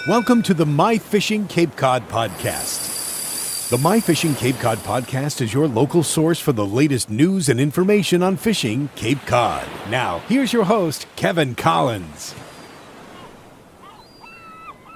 Welcome to the My Fishing Cape Cod podcast. The My Fishing Cape Cod podcast is your local source for the latest news and information on fishing Cape Cod. Now, here's your host, Kevin Collins.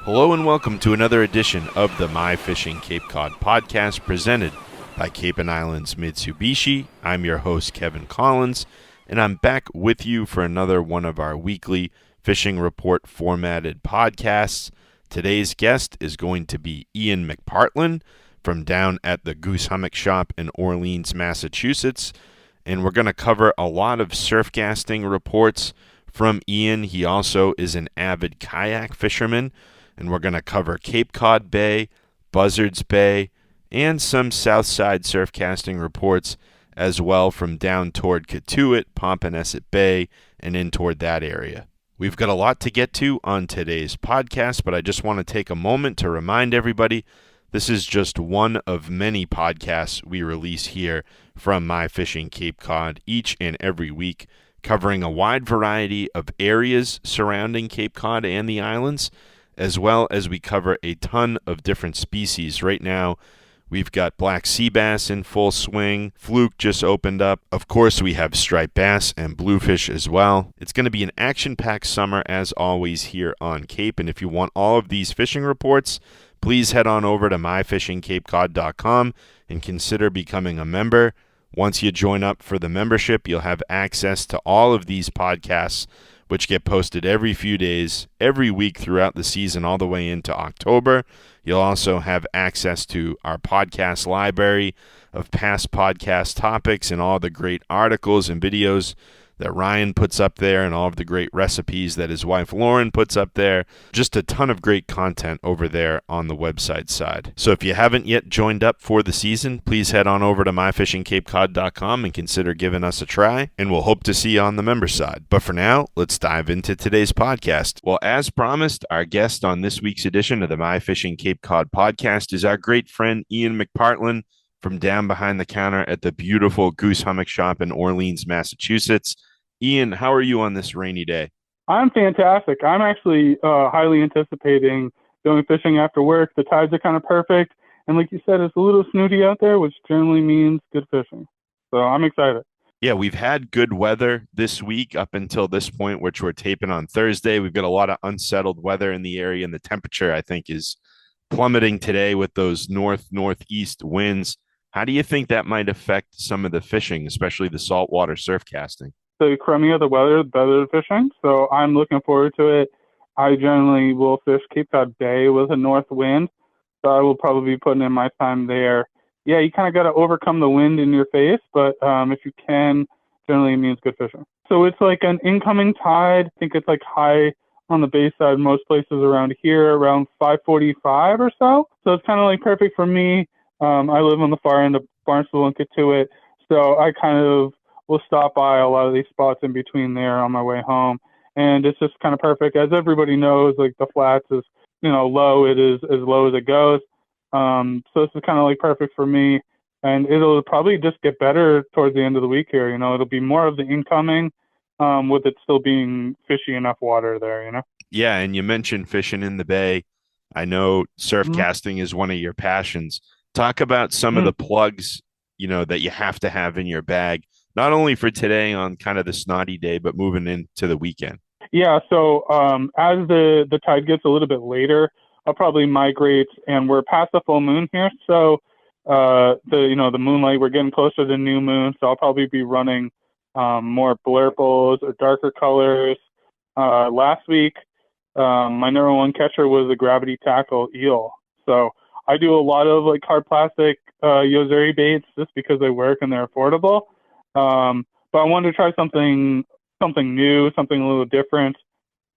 Hello and welcome to another edition of the My Fishing Cape Cod podcast presented by Cape Islands Mitsubishi. I'm your host, Kevin Collins, and I'm back with you for another one of our weekly fishing report formatted podcasts. Today's guest is going to be Ian McPartland from down at the Goose Hummock Shop in Orleans, Massachusetts, and we're going to cover a lot of surfcasting reports from Ian. He also is an avid kayak fisherman, and we're going to cover Cape Cod Bay, Buzzards Bay, and some Southside surfcasting reports as well from down toward Cotuit, Pompanesett Bay, and in toward that area. We've got a lot to get to on today's podcast, but I just want to take a moment to remind everybody this is just one of many podcasts we release here from My Fishing Cape Cod each and every week, covering a wide variety of areas surrounding Cape Cod and the islands, as well as we cover a ton of different species. Right now, we've got black sea bass in full swing. Fluke just opened up. Of course, we have striped bass and bluefish as well. It's going to be an action-packed summer, as always, here on Cape. And if you want all of these fishing reports, please head on over to myfishingcapecod.com and consider becoming a member. Once you join up for the membership, you'll have access to all of these podcasts, which get posted every few days, every week throughout the season, all the way into October. You'll also have access to our podcast library of past podcast topics and all the great articles and videos that Ryan puts up there and all of the great recipes that his wife Lauren puts up there. Just a ton of great content over there on the website side. So if you haven't yet joined up for the season, please head on over to myfishingcapecod.com and consider giving us a try, and we'll hope to see you on the member side. But for now, let's dive into today's podcast. Well, as promised, our guest on this week's edition of the My Fishing Cape Cod podcast is our great friend Ian McPartland from down behind the counter at the beautiful Goose Hummock Shop in Orleans, Massachusetts. Ian, how are you on this rainy day? I'm fantastic. I'm actually highly anticipating going fishing after work. The tides are kind of perfect. And like you said, it's a little snooty out there, which generally means good fishing. So I'm excited. Yeah, we've had good weather this week up until this point, which we're taping on Thursday. We've got a lot of unsettled weather in the area, and the temperature, I think, is plummeting today with those northeast winds. How do you think that might affect some of the fishing, especially the saltwater surf casting? The crummier the weather, the better the fishing. So I'm looking forward to it. I generally will fish Cape Cod Bay with a north wind. So I will probably be putting in my time there. Yeah, you kind of got to overcome the wind in your face, but if you can, generally it means good fishing. So it's like an incoming tide. I think it's like high on the bay side, most places around here, around 545 or so. So it's kind of like perfect for me. I live on the far end of Barnstable and Cotuit, so I kind of will stop by a lot of these spots in between there on my way home. And it's just kind of perfect. As everybody knows, like the flats is, low. It is as low as it goes. So this is kind of like perfect for me. And it'll probably just get better towards the end of the week here. It'll be more of the incoming with it still being fishy enough water there, Yeah, and you mentioned fishing in the bay. I know surf casting is one of your passions. Talk about some of the plugs, that you have to have in your bag, not only for today on kind of the snotty day, but moving into the weekend. Yeah, so as the tide gets a little bit later, I'll probably migrate, and we're past the full moon here. So the moonlight, we're getting closer to new moon, so I'll probably be running more blurples or darker colors. Last week, my number one catcher was a gravity tackle eel. So I do a lot of like hard plastic Yozuri baits just because they work and they're affordable. But I wanted to try something new, something a little different.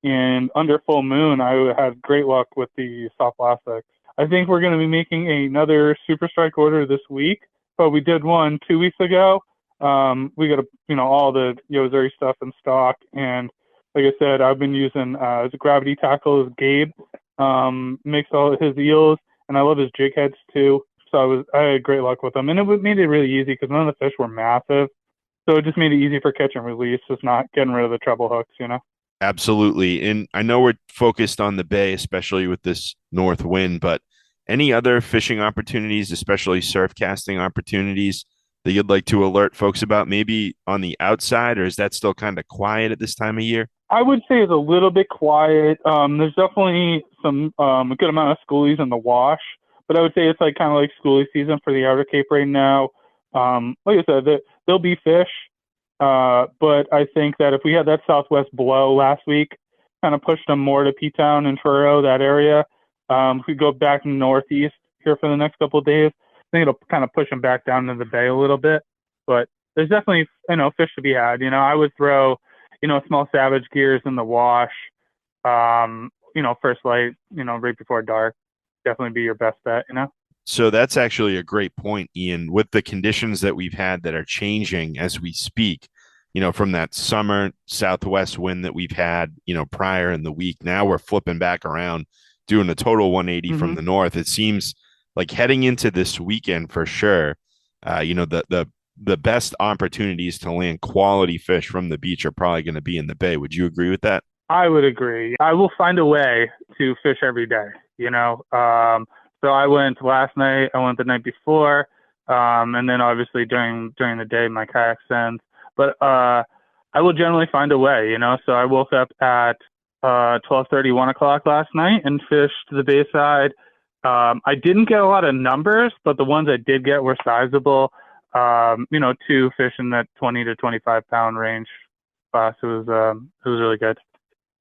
And under full moon, I had great luck with the soft plastics. I think we're going to be making another Super Strike order this week, but we did one 2 weeks ago. We got all the Yozuri stuff in stock. And like I said, I've been using as a gravity tackle as Gabe makes all his eels, and I love his jig heads too. So I had great luck with them, and it made it really easy because none of the fish were massive. So it just made it easy for catch and release, just not getting rid of the treble hooks, Absolutely. And I know we're focused on the bay, especially with this north wind, but any other fishing opportunities, especially surf casting opportunities that you'd like to alert folks about, maybe on the outside, or is that still kind of quiet at this time of year? I would say it's a little bit quiet. There's definitely some a good amount of schoolies in the wash, but I would say it's like kind of like schoolie season for the Outer Cape right now. Like I said, there'll be fish, but I think that if we had that southwest blow last week, kind of pushed them more to P-Town and Truro, that area. If we go back northeast here for the next couple of days, I think it'll kind of push them back down to the bay a little bit. But there's definitely, fish to be had. I would throw, small savage gears in the wash, first light, right before dark. Definitely be your best bet. So that's actually a great point, Ian. With the conditions that we've had that are changing as we speak, from that summer southwest wind that we've had, prior in the week, now we're flipping back around, doing a total 180 from the north. It seems like heading into this weekend for sure, the best opportunities to land quality fish from the beach are probably going to be in the bay. Would you agree with that? I would agree. I will find a way to fish every day, So I went last night, I went the night before, and then obviously during the day my kayak sends. But I will generally find a way, So I woke up at 12:30, 1 o'clock last night and fished the bayside. I didn't get a lot of numbers, but the ones I did get were sizable. Two fish in that 20 to 25 pound range class. It was really good.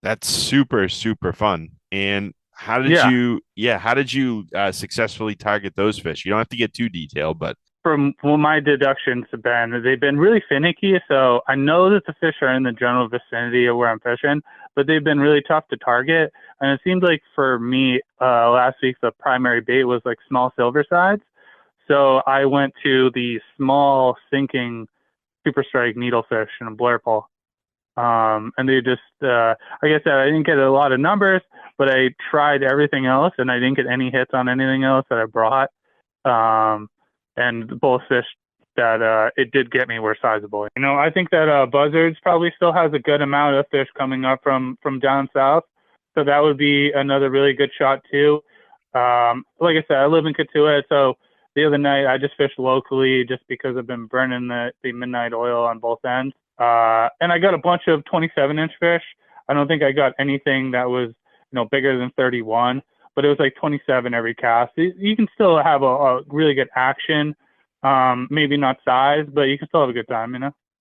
That's super, super fun. And how did you successfully target those fish? You don't have to get too detailed, but from what my deductions have been, they've been really finicky. So I know that the fish are in the general vicinity of where I'm fishing, but they've been really tough to target. And it seemed like for me, last week, the primary bait was like small silver sides. So I went to the small sinking super strike needlefish in a blur pole. And they just, like I said, I didn't get a lot of numbers, but I tried everything else and I didn't get any hits on anything else that I brought. And both fish that it did get me were sizable. I think that Buzzards probably still has a good amount of fish coming up from down south. So that would be another really good shot too. Like I said, I live in Katuah, so the other night I just fished locally just because I've been burning the midnight oil on both ends. And I got a bunch of 27-inch fish. I don't think I got anything that was, bigger than 31, but it was like 27 every cast. You can still have a really good action. Maybe not size, but you can still have a good time,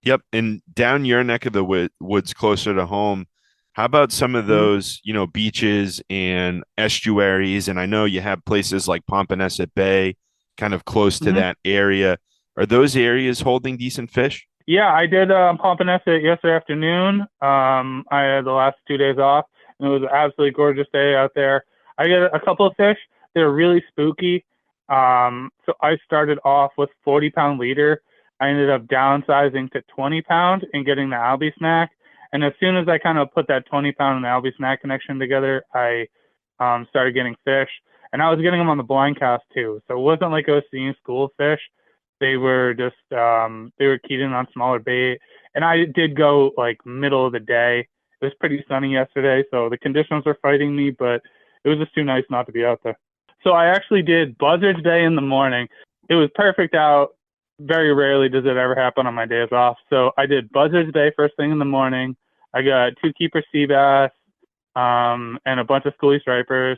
Yep. And down your neck of the woods closer to home, how about some of those, beaches and estuaries? And I know you have places like Pompanesett Bay kind of close to that area. Are those areas holding decent fish? Yeah, I did Pompanesett yesterday afternoon. I had the last 2 days off, and it was an absolutely gorgeous day out there. I got a couple of fish. They were really spooky. So I started off with 40-pound leader. I ended up downsizing to 20-pound and getting the Albie snack. And as soon as I kind of put that 20-pound and the Albie snack connection together, I started getting fish. And I was getting them on the blind cast too. So it wasn't like I was seeing school fish. They were just, they were keyed in on smaller bait. And I did go like middle of the day. It was pretty sunny yesterday, so the conditions were fighting me, but it was just too nice not to be out there. So I actually did Buzzards Bay in the morning. It was perfect out. Very rarely does it ever happen on my days off. So I did Buzzards Bay first thing in the morning. I got 2 keeper sea bass, and a bunch of schoolie stripers.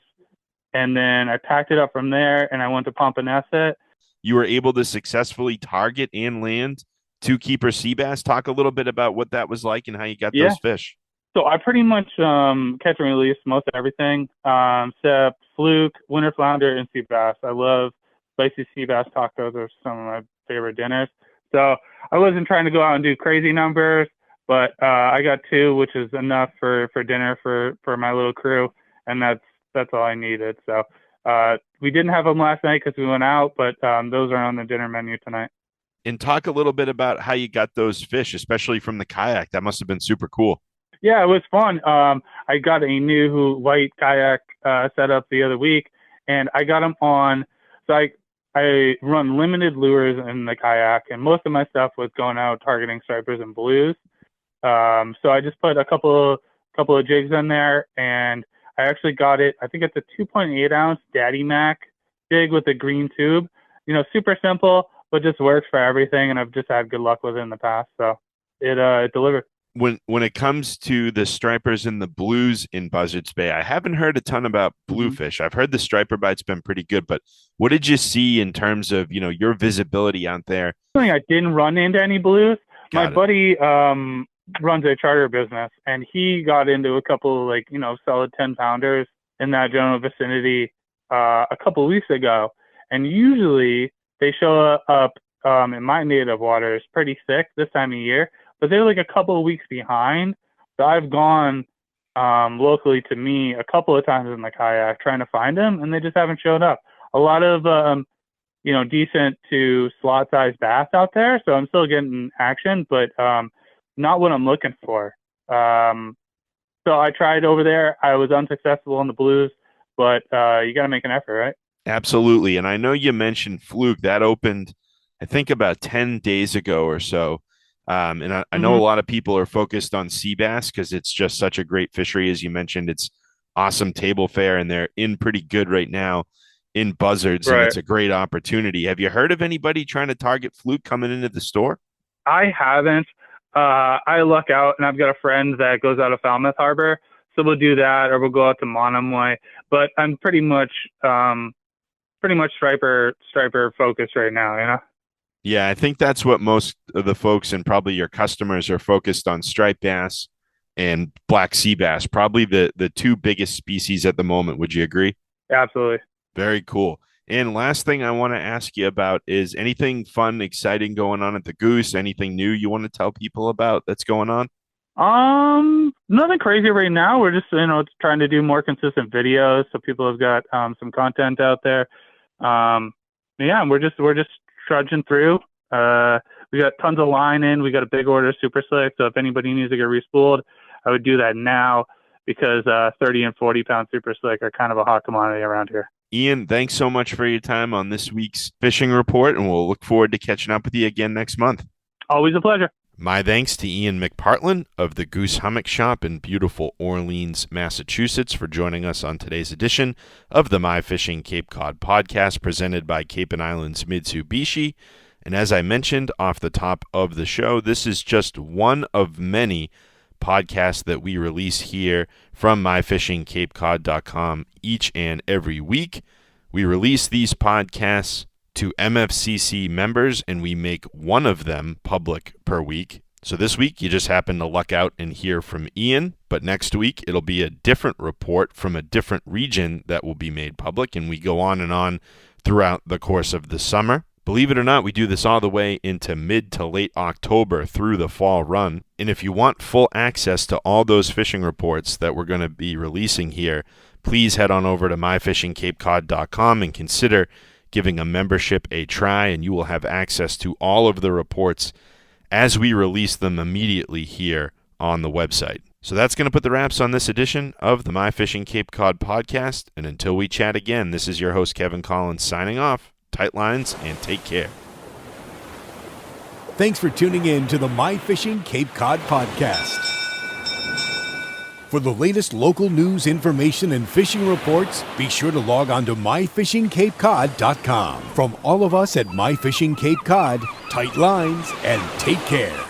And then I packed it up from there and I went to Pompanesett. You were able to successfully target and land 2 keeper sea bass. Talk a little bit about what that was like and how you got those fish. So I pretty much catch and release most of everything, except fluke, winter flounder, and sea bass. I love spicy sea bass tacos. Are some of my favorite dinners. So I wasn't trying to go out and do crazy numbers, but I got 2, which is enough for dinner for my little crew, and that's all I needed. So we didn't have them last night because we went out, but those are on the dinner menu tonight. And talk a little bit about how you got those fish, especially from the kayak. That must have been super cool. Yeah, it was fun. I got a new white kayak set up the other week, and I got them on. So I run limited lures in the kayak, and most of my stuff was going out targeting stripers and blues. So I just put a couple couple of jigs in there, and I actually got it. I think it's a 2.8 ounce Daddy Mac jig with a green tube. Super simple, but just works for everything, and I've just had good luck with it in the past. So it delivered. When it comes to the stripers and the blues in Buzzards Bay, I haven't heard a ton about bluefish. I've heard the striper bite's been pretty good, but what did you see in terms of, your visibility out there? I didn't run into any blues. My buddy runs a charter business, and he got into a couple solid 10-pounders in that general vicinity a couple of weeks ago. And usually they show up in my native waters pretty thick this time of year, but they're like a couple of weeks behind. So I've gone locally to me a couple of times in the kayak trying to find them, and they just haven't showed up. A lot of decent to slot size bass out there, so I'm still getting action, but not what I'm looking for. So I tried over there. I was unsuccessful on the blues, but you got to make an effort, right? Absolutely. And I know you mentioned Fluke. That opened, I think, about 10 days ago or so. And I know a lot of people are focused on sea bass because it's just such a great fishery. As you mentioned, it's awesome table fare, and they're in pretty good right now in Buzzards, and it's a great opportunity. Have you heard of anybody trying to target Fluke coming into the store? I haven't. I luck out, and I've got a friend that goes out of Falmouth Harbor, so we'll do that, or we'll go out to Monomoy. But I'm pretty much striper focused right now, Yeah, I think that's what most of the folks and probably your customers are focused on: striped bass and black sea bass, probably the two biggest species at the moment. Would you agree? Absolutely. Very cool. And last thing I want to ask you about is anything fun, exciting going on at the Goose? Anything new you want to tell people about that's going on? Nothing crazy right now. We're just, trying to do more consistent videos, so people have got some content out there. Yeah, we're just trudging through. We got tons of line in. We got a big order super slick, so if anybody needs to get respooled, I would do that now because 30 and 40 pound super slick are kind of a hot commodity around here. Ian, thanks so much for your time on this week's fishing report, and we'll look forward to catching up with you again next month. Always a pleasure. My thanks to Ian McPartland of the Goose Hummock Shop in beautiful Orleans, Massachusetts, for joining us on today's edition of the My Fishing Cape Cod podcast presented by Cape Islands Mitsubishi. And as I mentioned off the top of the show, this is just one of many podcasts that we release here from myfishingcapecod.com each and every week. We release these podcasts to MFCC members, and we make one of them public per week. So this week, you just happen to luck out and hear from Ian, but next week, it'll be a different report from a different region that will be made public, and we go on and on throughout the course of the summer. Believe it or not, we do this all the way into mid to late October through the fall run. And if you want full access to all those fishing reports that we're going to be releasing here, please head on over to myfishingcapecod.com and consider giving a membership a try, and you will have access to all of the reports as we release them immediately here on the website. So that's going to put the wraps on this edition of the My Fishing Cape Cod podcast. And until we chat again, this is your host, Kevin Collins, signing off. Tight lines and take care. Thanks for tuning in to the My Fishing Cape Cod podcast. For the latest local news, information, and fishing reports, be sure to log on to myfishingcapecod.com. From all of us at My Fishing Cape Cod, tight lines and take care.